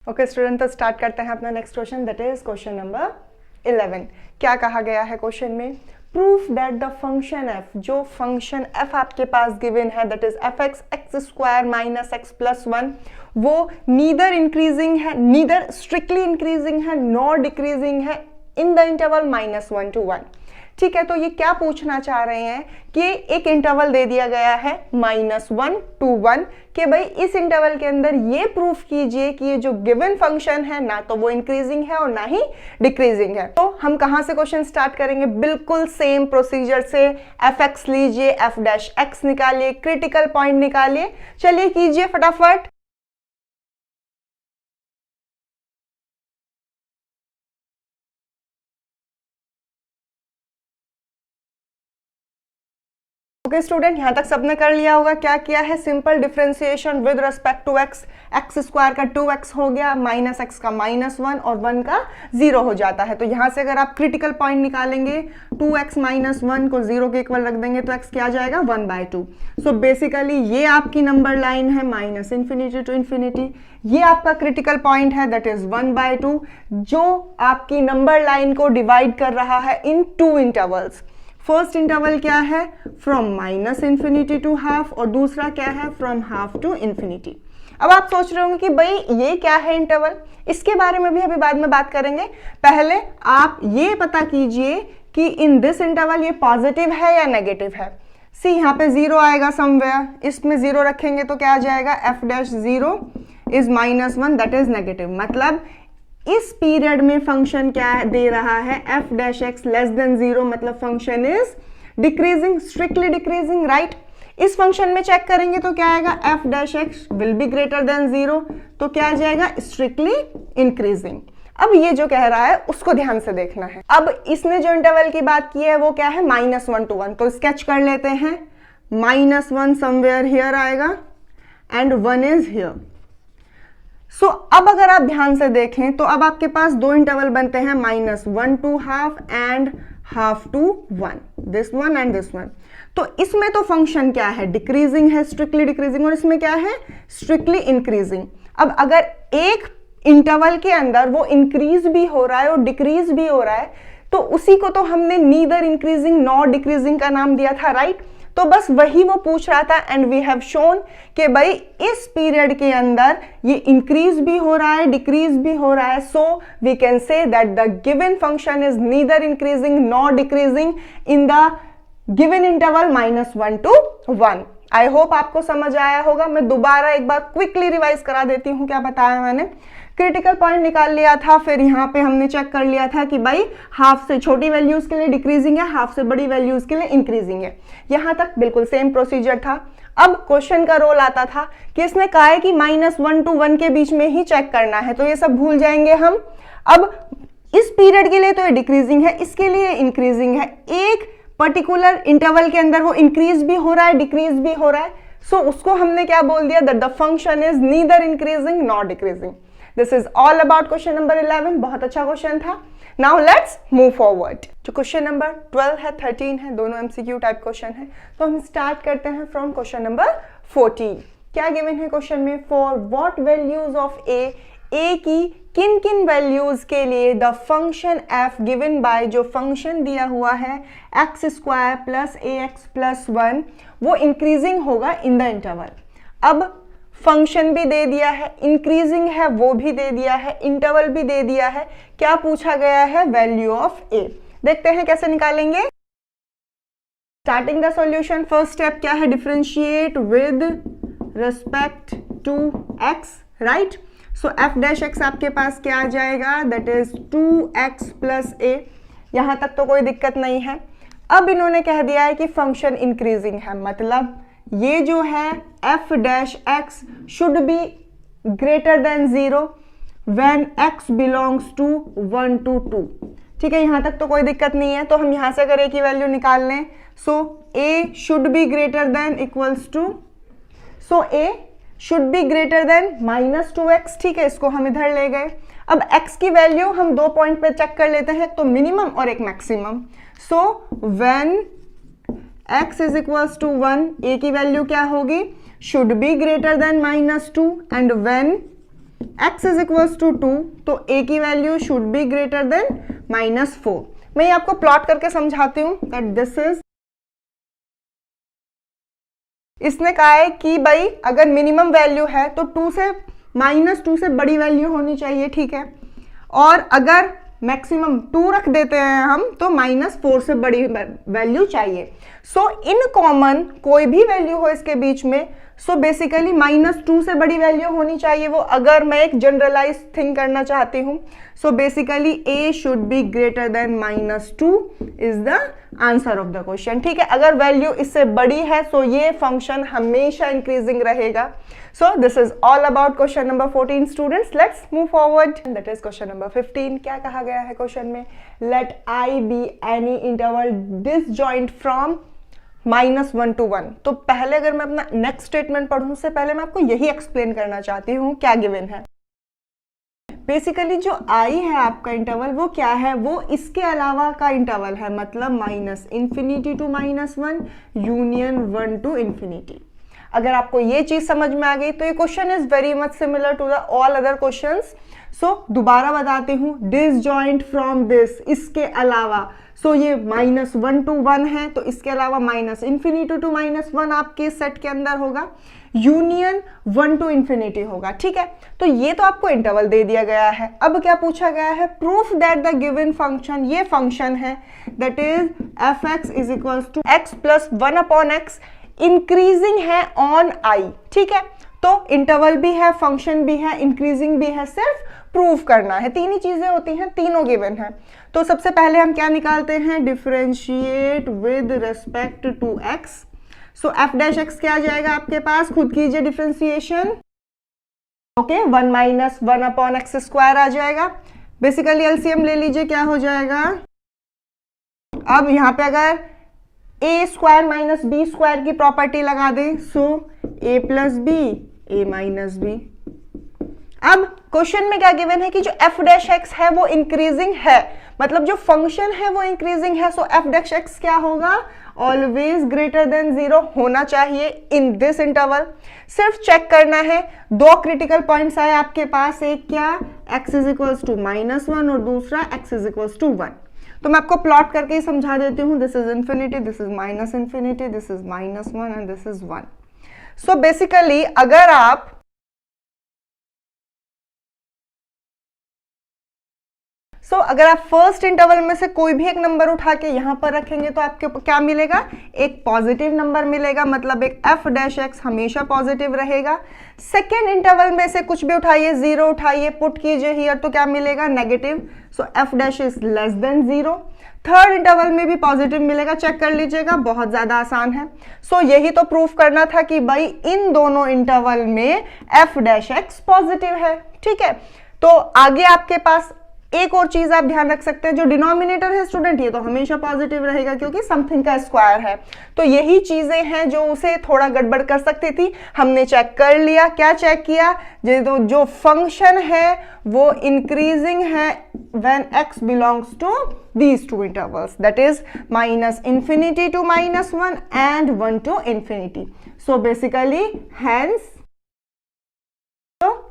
Okay student, तो start करते हैं अपना next question, that is question number 11। क्या कहा गया है क्वेश्चन में? Proof that the function f, जो फंक्शन f आपके पास गिवन है, that is F x X square minus x plus one, वो नीदर इंक्रीजिंग है, नीदर स्ट्रिक्टली इंक्रीजिंग है, नॉर डिक्रीजिंग है इन द इंटरवल -1 to 1। ठीक है, तो ये क्या पूछना चाह रहे हैं कि एक इंटरवल दे दिया गया है -1 to 1 कि भाई इस इंटरवल के अंदर ये प्रूफ कीजिए कि ये जो गिवन फंक्शन है ना तो वो इंक्रीजिंग है और ना ही डिक्रीजिंग है। तो हम कहां से क्वेश्चन स्टार्ट करेंगे? बिल्कुल सेम प्रोसीजर से। एफ एक्स लीजिए, एफ डैश एक्स निकालिए, क्रिटिकल पॉइंट निकालिए। चलिए कीजिए फटाफट। ओके स्टूडेंट, यहां तक सबने कर लिया होगा। क्या किया है? Simple differentiation with respect to X. X square का 2x हो गया, माइनस एक्स का -1 और 1 का 0 हो जाता है। तो यहां से अगर आप क्रिटिकल पॉइंट निकालेंगे, 2x - 1 को 0 के इक्वल रख देंगे तो x क्या आ जाएगा? 1/2। सो बेसिकली ये आपकी नंबर लाइन है -∞ to ∞। ये आपका क्रिटिकल पॉइंट है, दैट इज 1/2, जो आपकी नंबर लाइन को डिवाइड कर रहा है इन 2 इंटरवल्स। फर्स्ट इंटरवल क्या है? फ्रॉम -∞ to हाफ, और दूसरा क्या है? From half to infinity. अब आप सोच रहे होंगे कि भाई ये क्या है इंटरवल, इसके बारे में भी अभी बाद में बात करेंगे। पहले आप ये पता कीजिए कि इन दिस इंटरवल ये पॉजिटिव है या नेगेटिव है। सी यहाँ पे 0 आएगा समवेयर, इसमें 0 रखेंगे तो क्या आ जाएगा? f dash 0 is -1, that is negative. मतलब इस पीरियड में फंक्शन क्या दे रहा है? f dash x less than 0, मतलब function is decreasing, strictly decreasing, right. इस फंक्शन में चेक करेंगे तो क्या आएगा? f dash x will be greater than 0, तो क्या आ जाएगा? Strictly increasing. अब ये जो कह रहा है उसको ध्यान से देखना है। अब इसने जो इंटरवल की बात की है वो क्या है? -1 to 1। तो स्केच कर लेते हैं। -1 समवेयर हियर आएगा एंड 1 इज हियर। सो अब अगर आप ध्यान से देखें तो अब आपके पास 2 इंटरवल बनते हैं, -1 to half and half to 1, this one and this one. तो इसमें तो फंक्शन क्या है? डिक्रीजिंग है, स्ट्रिक्टली डिक्रीजिंग, और इसमें क्या है? Strictly increasing. अब अगर एक इंटरवल के अंदर वो इंक्रीज भी हो रहा है और डिक्रीज भी हो रहा है तो उसी को तो हमने नीदर इंक्रीजिंग नॉर डिक्रीजिंग का नाम दिया था, राइट। तो बस वही वो पूछ रहा था एंड वी हैव शोन कि भाई इस पीरियड के अंदर ये इंक्रीज भी हो रहा है, डिक्रीज भी हो रहा है। So we can say that the given function is neither increasing nor decreasing in the given interval -1 to 1। I hope आपको समझ आया होगा। मैं दोबारा एक बार क्विकली रिवाइज करा देती हूँ क्या बताया मैंने। क्रिटिकल पॉइंट निकाल लिया था, फिर यहाँ पे हमने चेक कर लिया था कि भाई हाफ से छोटी वैल्यूज के लिए डिक्रीजिंग है, हाफ से बड़ी वैल्यूज के लिए इंक्रीजिंग है। यहाँ तक बिल्कुल सेम प्रोसीजर था। अब क्वेश्चन का रोल आता था कि इसने कहा है कि -1 to 1 के बीच में ही चेक करना है, तो ये सब भूल जाएंगे हम। अब इस पीरियड के लिए तो ये डिक्रीजिंग है, इसके लिए इंक्रीजिंग है। एक पर्टिकुलर इंटरवल के अंदर वो इंक्रीज भी हो रहा है, डिक्रीज भी हो रहा है। सो उसको हमने क्या बोल दिया? That the function is neither increasing nor decreasing. This is all about question number 11। बहुत अच्छा क्वेश्चन था। Now let's move forward. जो क्वेश्चन नंबर 12 है, 13 है, दोनों MCQ टाइप क्वेश्चन है। तो हम स्टार्ट करते हैं फ्रॉम क्वेश्चन नंबर 14। क्या गिवन है क्वेश्चन में? फॉर व्हाट वैल्यूज ऑफ ए की किन किन वैल्यूज के लिए the function f given by, जो फंक्शन दिया हुआ है x square plus ax plus 1, वो इंक्रीजिंग होगा इन द इंटरवल। अब फंक्शन भी दे दिया है, इंक्रीजिंग है वो भी दे दिया है, इंटरवल भी दे दिया है। क्या पूछा गया है? Value of a। देखते हैं कैसे निकालेंगे। Starting the solution, first step क्या है? Differentiate with respect to x, right. So f dash x आपके पास क्या आ जाएगा? That is 2x plus a। यहां तक तो कोई दिक्कत नहीं है। अब इन्होंने कह दिया है कि फंक्शन इंक्रीजिंग है, मतलब ये जो है f dash x should be greater than 0 when x belongs to 1 to 2। ठीक है, यहां तक तो कोई दिक्कत नहीं है। तो हम यहां से अगर a की वैल्यू निकाल लें, so a should be greater than equals to, so a should be greater than -2x। ठीक है, इसको हम इधर ले गए। अब x की वैल्यू हम 2 पॉइंट पे चेक कर लेते हैं, तो मिनिमम और एक maximum. So when x is equals to 1, a की वैल्यू क्या होगी? Should be greater than -2, and when x is equals to 2, तो a की वैल्यू शुड बी ग्रेटर देन -4। मैं ये आपको प्लॉट करके समझाती हूँ दैट दिस इज, इसने कहा है कि भाई अगर मिनिमम वैल्यू है तो -2 से बड़ी वैल्यू होनी चाहिए, ठीक है, और अगर मैक्सिमम 2 रख देते हैं हम तो -4 से बड़ी वैल्यू चाहिए। सो इन कॉमन कोई भी वैल्यू हो इसके बीच में, सो बेसिकली -2 से बड़ी वैल्यू होनी चाहिए वो, अगर मैं एक जनरलाइज थिंग करना चाहती हूँ। So basically a should be greater than -2 is the answer of the question, ठीक है। अगर वैल्यू इससे बड़ी है सो ये फंक्शन हमेशा इंक्रीजिंग रहेगा। So this is all about question number 14 students. Let's move forward. That is question number 15. क्या कहा गया है क्वेश्चन में? Let I be any interval disjoint from -1 to 1. तो पहले अगर मैं अपना नेक्स्ट स्टेटमेंट पढ़ूं उससे पहले मैं आपको यही एक्सप्लेन करना चाहती हूँ क्या गिवन है। बेसिकली जो I है आपका इंटरवल वो क्या है, वो इसके अलावा का इंटरवल है, मतलब -∞ to -1 यूनियन 1 to ∞। अगर आपको ये चीज समझ में आ गई तो ये question is very much similar to the all other questions. सो दोबारा बताती हूँ, डिसजॉइंट फ्रॉम दिस, इसके अलावा। सो ये -1 to 1 है तो इसके अलावा -∞ to -1 आपके सेट के अंदर होगा, यूनियन 1 to ∞ होगा, ठीक है। तो ये तो आपको इंटरवल दे दिया गया है। अब क्या पूछा गया है, proof that the given function, ये फंक्शन है that is f(x) is equals to x plus 1/x increasing है ऑन I, ठीक है। तो इंटरवल भी है, फंक्शन भी है, इंक्रीजिंग भी है, सिर्फ प्रूफ करना है। तीन ही चीजें होती हैं, तीनों गिवन है। तो सबसे पहले हम क्या निकालते हैं, differentiate with respect to x। So f' क्या आ जाएगा आपके पास, खुद कीजिए डिफरेंशिएशन, ओके, 1 - 1/x² आ जाएगा। बेसिकली एलसीएम ले लीजिए, क्या हो जाएगा। अब यहां पे अगर a² - b² की प्रॉपर्टी लगा दें, सो a + b a - b। अब क्वेश्चन में क्या गिवन है कि जो f' है वो इंक्रीजिंग है, मतलब जो फंक्शन है वो इंक्रीजिंग है। सो f' क्या होगा, ऑलवेज ग्रेटर देन 0 होना चाहिए इन दिस इंटरवल। सिर्फ चेक करना है, दो क्रिटिकल पॉइंट्स आए आपके पास, एक क्या, x इज इक्वल्स टू -1 और दूसरा x इज इक्वल्स टू 1। तो मैं आपको प्लॉट करके ही समझा देती हूँ, this is infinity, this is -∞, this is -1 and this is 1। So basically अगर आप अगर आप फर्स्ट इंटरवल में से कोई भी एक नंबर उठा के यहां पर रखेंगे तो आपके क्या मिलेगा, एक पॉजिटिव नंबर मिलेगा, मतलब एक f' हमेशा पॉजिटिव रहेगा। सेकेंड इंटरवल में से कुछ भी उठाइए, 0 उठाइए, पुट कीजिए हियर, तो क्या मिलेगा, negative. So f' is less than 0। Third interval में भी पॉजिटिव मिलेगा, चेक कर लीजिएगा, बहुत ज्यादा आसान है। सो यही तो प्रूफ करना था कि भाई इन दोनों इंटरवल में f' पॉजिटिव है, ठीक है। तो आगे आपके पास एक और चीज आप ध्यान रख सकते हैं, जो डिनोमिनेटर है स्टूडेंट ये तो हमेशा पॉजिटिव रहेगा क्योंकि समथिंग का स्क्वायर है। तो यही चीजें हैं जो उसे थोड़ा गड़बड़ कर सकती थी, हमने चेक कर लिया। क्या चेक किया, जो फंक्शन है वो इंक्रीजिंग है when x belongs to these two intervals, that is -∞ to -1 and 1 to ∞. So basically hence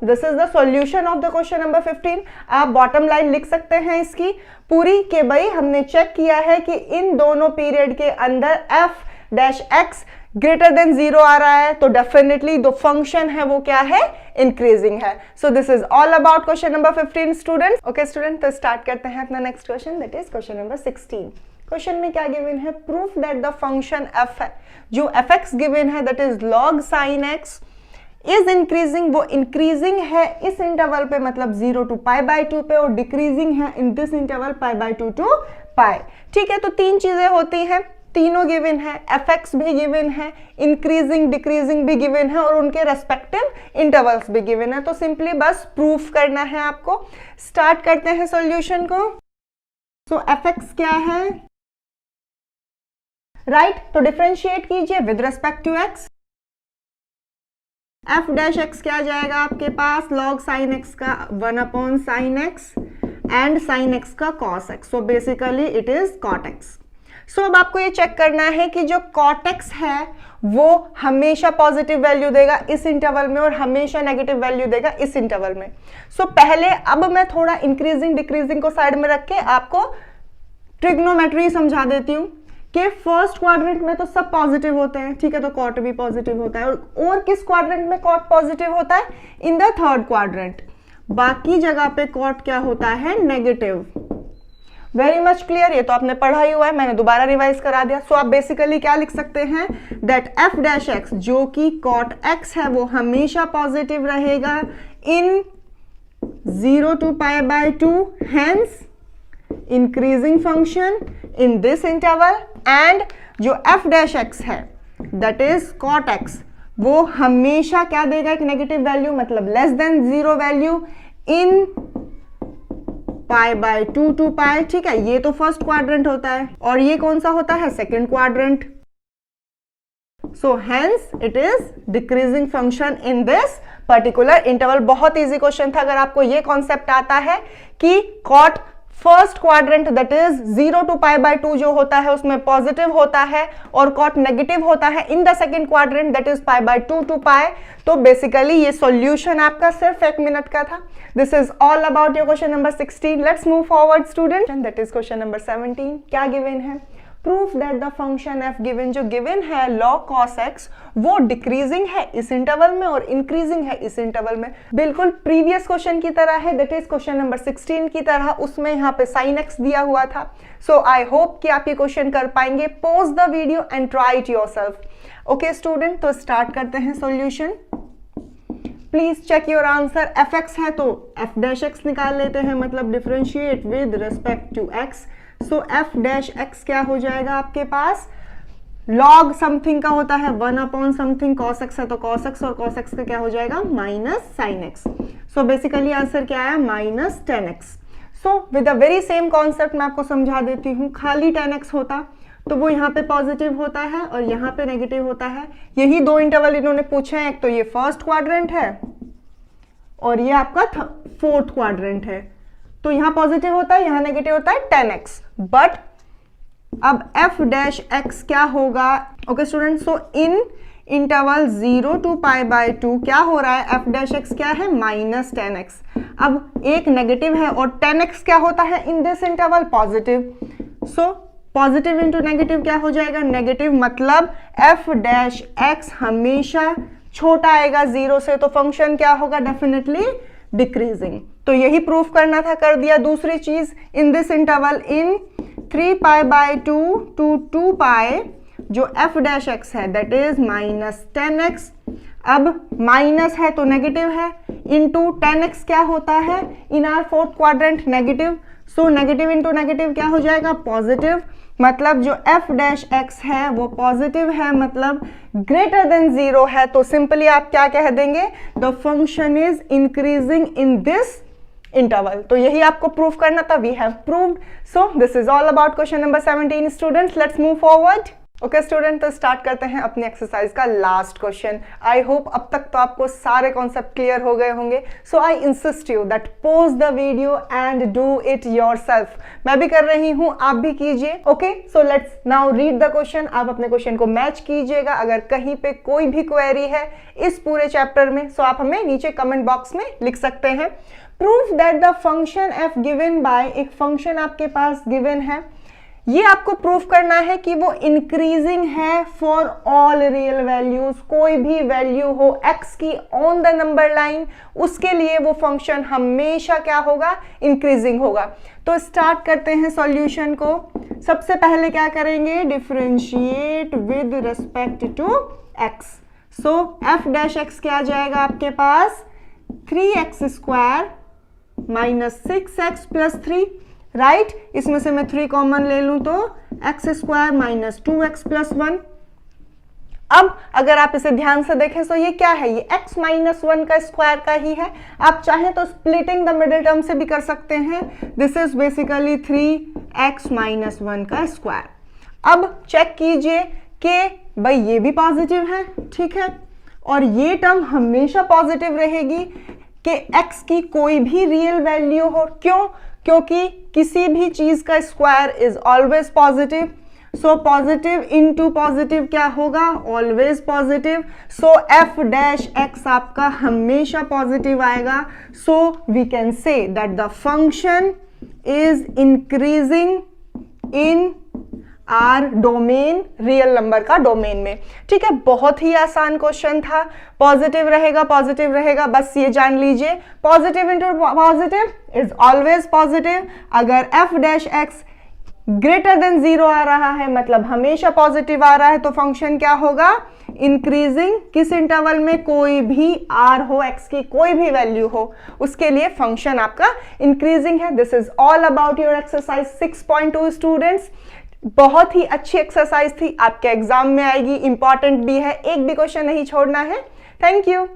this is the solution of the question number 15। आप बॉटम लाइन लिख सकते हैं इसकी पूरी के भाई हमने चेक किया है कि इन दोनों पीरियड के अंदर f' ग्रेटर देन 0 आ रहा है, तो डेफिनेटली जो फंक्शन है वो क्या है, इंक्रीजिंग है। सो this is all about question number 15 students. Okay student, तो स्टार्ट करते हैं अपना next question, that is question number 16। Question में क्या गिवन है, proof that the function f जो fx गिवन है that is log sin x is increasing, वो इंक्रीजिंग है इस इंटरवल पे, मतलब 0 to π/2 पे, और डिक्रीजिंग है इन दिस इंटरवल π/2 to π। ठीक है, तो तीन चीजें होती हैं, तीनों गिवन है, fx भी गिवन है, इंक्रीजिंग डिक्रीजिंग भी गिवन है, और उनके रेस्पेक्टिव इंटरवल्स भी गिवन है। तो सिंपली बस प्रूफ करना है आपको। स्टार्ट करते हैं सॉल्यूशन को। सो fx क्या है, राइट, तो डिफरेंशिएट कीजिए with respect to x। f' क्या जाएगा आपके पास, log sin x का 1/sin x and sin x का cos x, so basically it is cot x। सो अब आपको ये चेक करना है कि जो कॉट एक्स है वो हमेशा पॉजिटिव वैल्यू देगा इस इंटरवल में और हमेशा नेगेटिव वैल्यू देगा इस इंटरवल में। सो पहले अब मैं थोड़ा इंक्रीजिंग डिक्रीजिंग को साइड में रख के आपको ट्रिग्नोमेट्री समझा देती हूँ कि फर्स्ट क्वाड्रेंट में तो सब पॉजिटिव होते हैं, ठीक है, तो कॉट भी पॉजिटिव होता है। और किस क्वाड्रेंट में कॉट पॉजिटिव होता है? In the third quadrant. बाकी जगह पे कॉट क्या होता है? नेगेटिव। वेरी मच क्लियर, ये तो आपने पढ़ा ही हुआ है, मैंने दोबारा रिवाइज करा दिया। सो आप बेसिकली क्या लिख सकते हैं? दैट एफ डैश एक्स जो कि कॉट एक्स है वो हमेशा पॉजिटिव रहेगा इन 0 to π/2, hence increasing function in this interval, and जो f dash x है that is cot x वो हमेशा क्या देगा? एक नेगेटिव वैल्यू, मतलब less than 0 value in π/2 to π, ठीक है। ये तो फर्स्ट क्वाड्रेंट होता है और ये कौन सा होता है? Second quadrant. So hence it is decreasing function in this particular interval. बहुत इजी क्वेश्चन था। अगर आपको ये कॉन्सेप्ट आता है कि cot first quadrant that is 0 to π/2 जो होता है उसमें पॉजिटिव होता है और कॉट नेगेटिव होता है in the second quadrant that is π/2 to π, तो बेसिकली ये सॉल्यूशन आपका सिर्फ 1 मिनट का था। This is all about your question number 16। Let's move forward student, that is question number 17। क्या गिवन है? Proof that the function f given, जो given है log cos x, वो डिक्रीजिंग है इस इंटरवल में और इंक्रीजिंग है इस इंटरवल में। बिल्कुल प्रीवियस क्वेश्चन की तरह है, दैट इज क्वेश्चन नंबर 16 की तरह। उसमें यहाँ पे sin x दिया हुआ था। सो आई होप कि आप ये क्वेश्चन कर पाएंगे। Pause the video and try it yourself. Okay student, तो स्टार्ट करते हैं solution. Please check your answer. F X है तो एफ डैश एक्स निकाल लेते हैं, मतलब differentiate with respect to X. So F dash X क्या हो जाएगा आपके पास? लॉग समथिंग का होता है 1 समथिंग, कॉस एक्स है तो कॉस एक्स, और कॉस एक्स का क्या हो जाएगा? Minus sine x. So basically answer क्या आया? Minus 10x। So with a very same concept मैं आपको समझा देती हूँ। खाली 10x होता तो वो यहाँ पे पॉजिटिव होता है और यहाँ पे नेगेटिव होता है। यही दो इंटरवल इन्होंने पूछे हैं, एक तो ये फर्स्ट क्वाड्रेंट है और ये आपका फोर्थ क्वाड्रेंट है। तो यहाँ पॉजिटिव होता है, यहाँ नेगेटिव होता है 10x। बट अब f डैश x क्या होगा? Okay student, so in interval 0 to π/2 क्या हो रहा है? f डैश x क्या है? Minus 10x। अब एक नेगेटिव है और 10x क्या होता है इन this interval? Positive. So positive into negative क्या हो जाएगा? नेगेटिव, मतलब f डैश x हमेशा छोटा आएगा 0 से, तो फंक्शन क्या होगा? Definitely decreasing. तो यही प्रूफ करना था, कर दिया। दूसरी चीज, इन दिस इंटरवल इन 3 π/2 to 2 π जो f डैश x है दैट इज माइनस 10x। अब माइनस है तो नेगेटिव है, इंटू 10x क्या होता है इन are fourth quadrant? Negative. So negative into negative क्या हो जाएगा? पॉजिटिव। मतलब जो f डैश x है वो पॉजिटिव है, मतलब ग्रेटर देन 0 है। तो सिंपली आप क्या कह देंगे? The function is increasing in this interval. तो यही आपको प्रूफ करना था। We have proved. So this is all about question number 17 students. Let's move forward. Okay student, तो स्टार्ट करते हैं अपनी एक्सरसाइज का लास्ट क्वेश्चन। आई होप अब तक तो आपको सारे कॉन्सेप्ट क्लियर हो गए होंगे। सो I insist you that pause the video and do it yourself. मैं भी कर रही हूं, आप भी कीजिए। Okay, so let's now read the question. आप अपने क्वेश्चन को मैच कीजिएगा। अगर कहीं पे कोई भी क्वेरी है इस पूरे चैप्टर में, सो आप हमें नीचे कमेंट बॉक्स में लिख सकते हैं। Proof that the function f given by, एक फंक्शन आपके पास गिवन है, ये आपको प्रूफ करना है कि वो इंक्रीजिंग है फॉर ऑल रियल वैल्यूज। कोई भी वैल्यू हो x की ऑन द नंबर लाइन, उसके लिए वो फंक्शन हमेशा क्या होगा? इंक्रीजिंग होगा। तो स्टार्ट करते हैं सॉल्यूशन को। सबसे पहले क्या करेंगे? Differentiate with respect to x। So f dash x क्या आ जाएगा आपके पास? 3x² minus 6x plus 3, right. इसमें से मैं 3 कॉमन ले लूं तो x² माइनस 2x प्लस 1। अब अगर आप इसे ध्यान से देखें तो ये क्या है? ये x माइनस 1 का स्क्वायर का ही है। आप चाहें तो स्प्लिटिंग द मिडिल टर्म से भी कर सकते हैं। This is basically 3x minus 1 का स्क्वायर। अब चेक कीजिए कि भाई ये भी पॉजिटिव है, ठीक है, और ये टर्म हमेशा पॉजिटिव रहेगी कि x की कोई भी रियल वैल्यू हो। क्यों? क्योंकि किसी भी चीज का square is always positive. So positive into positive क्या होगा, always positive. So F dash X आपका हमेशा पॉजिटिव आएगा। So we can say that the function is increasing in R domain, real number का डोमेन में। ठीक है, बहुत ही आसान क्वेश्चन था। पॉजिटिव रहेगा, बस ये जान लीजिए positive into positive is always positive. अगर F dash x greater than 0 आ रहा है, मतलब हमेशा पॉजिटिव आ रहा है, तो फंक्शन क्या होगा, इंक्रीजिंग। किस इंटरवल में, कोई भी आर हो, एक्स की कोई भी वैल्यू हो, उसके लिए फंक्शन आपका इंक्रीजिंग है। This is all about your exercise 6.2 students. बहुत ही अच्छी एक्सरसाइज थी, आपके एग्जाम में आएगी, इंपॉर्टेंट भी है, एक भी क्वेश्चन नहीं छोड़ना है। Thank you.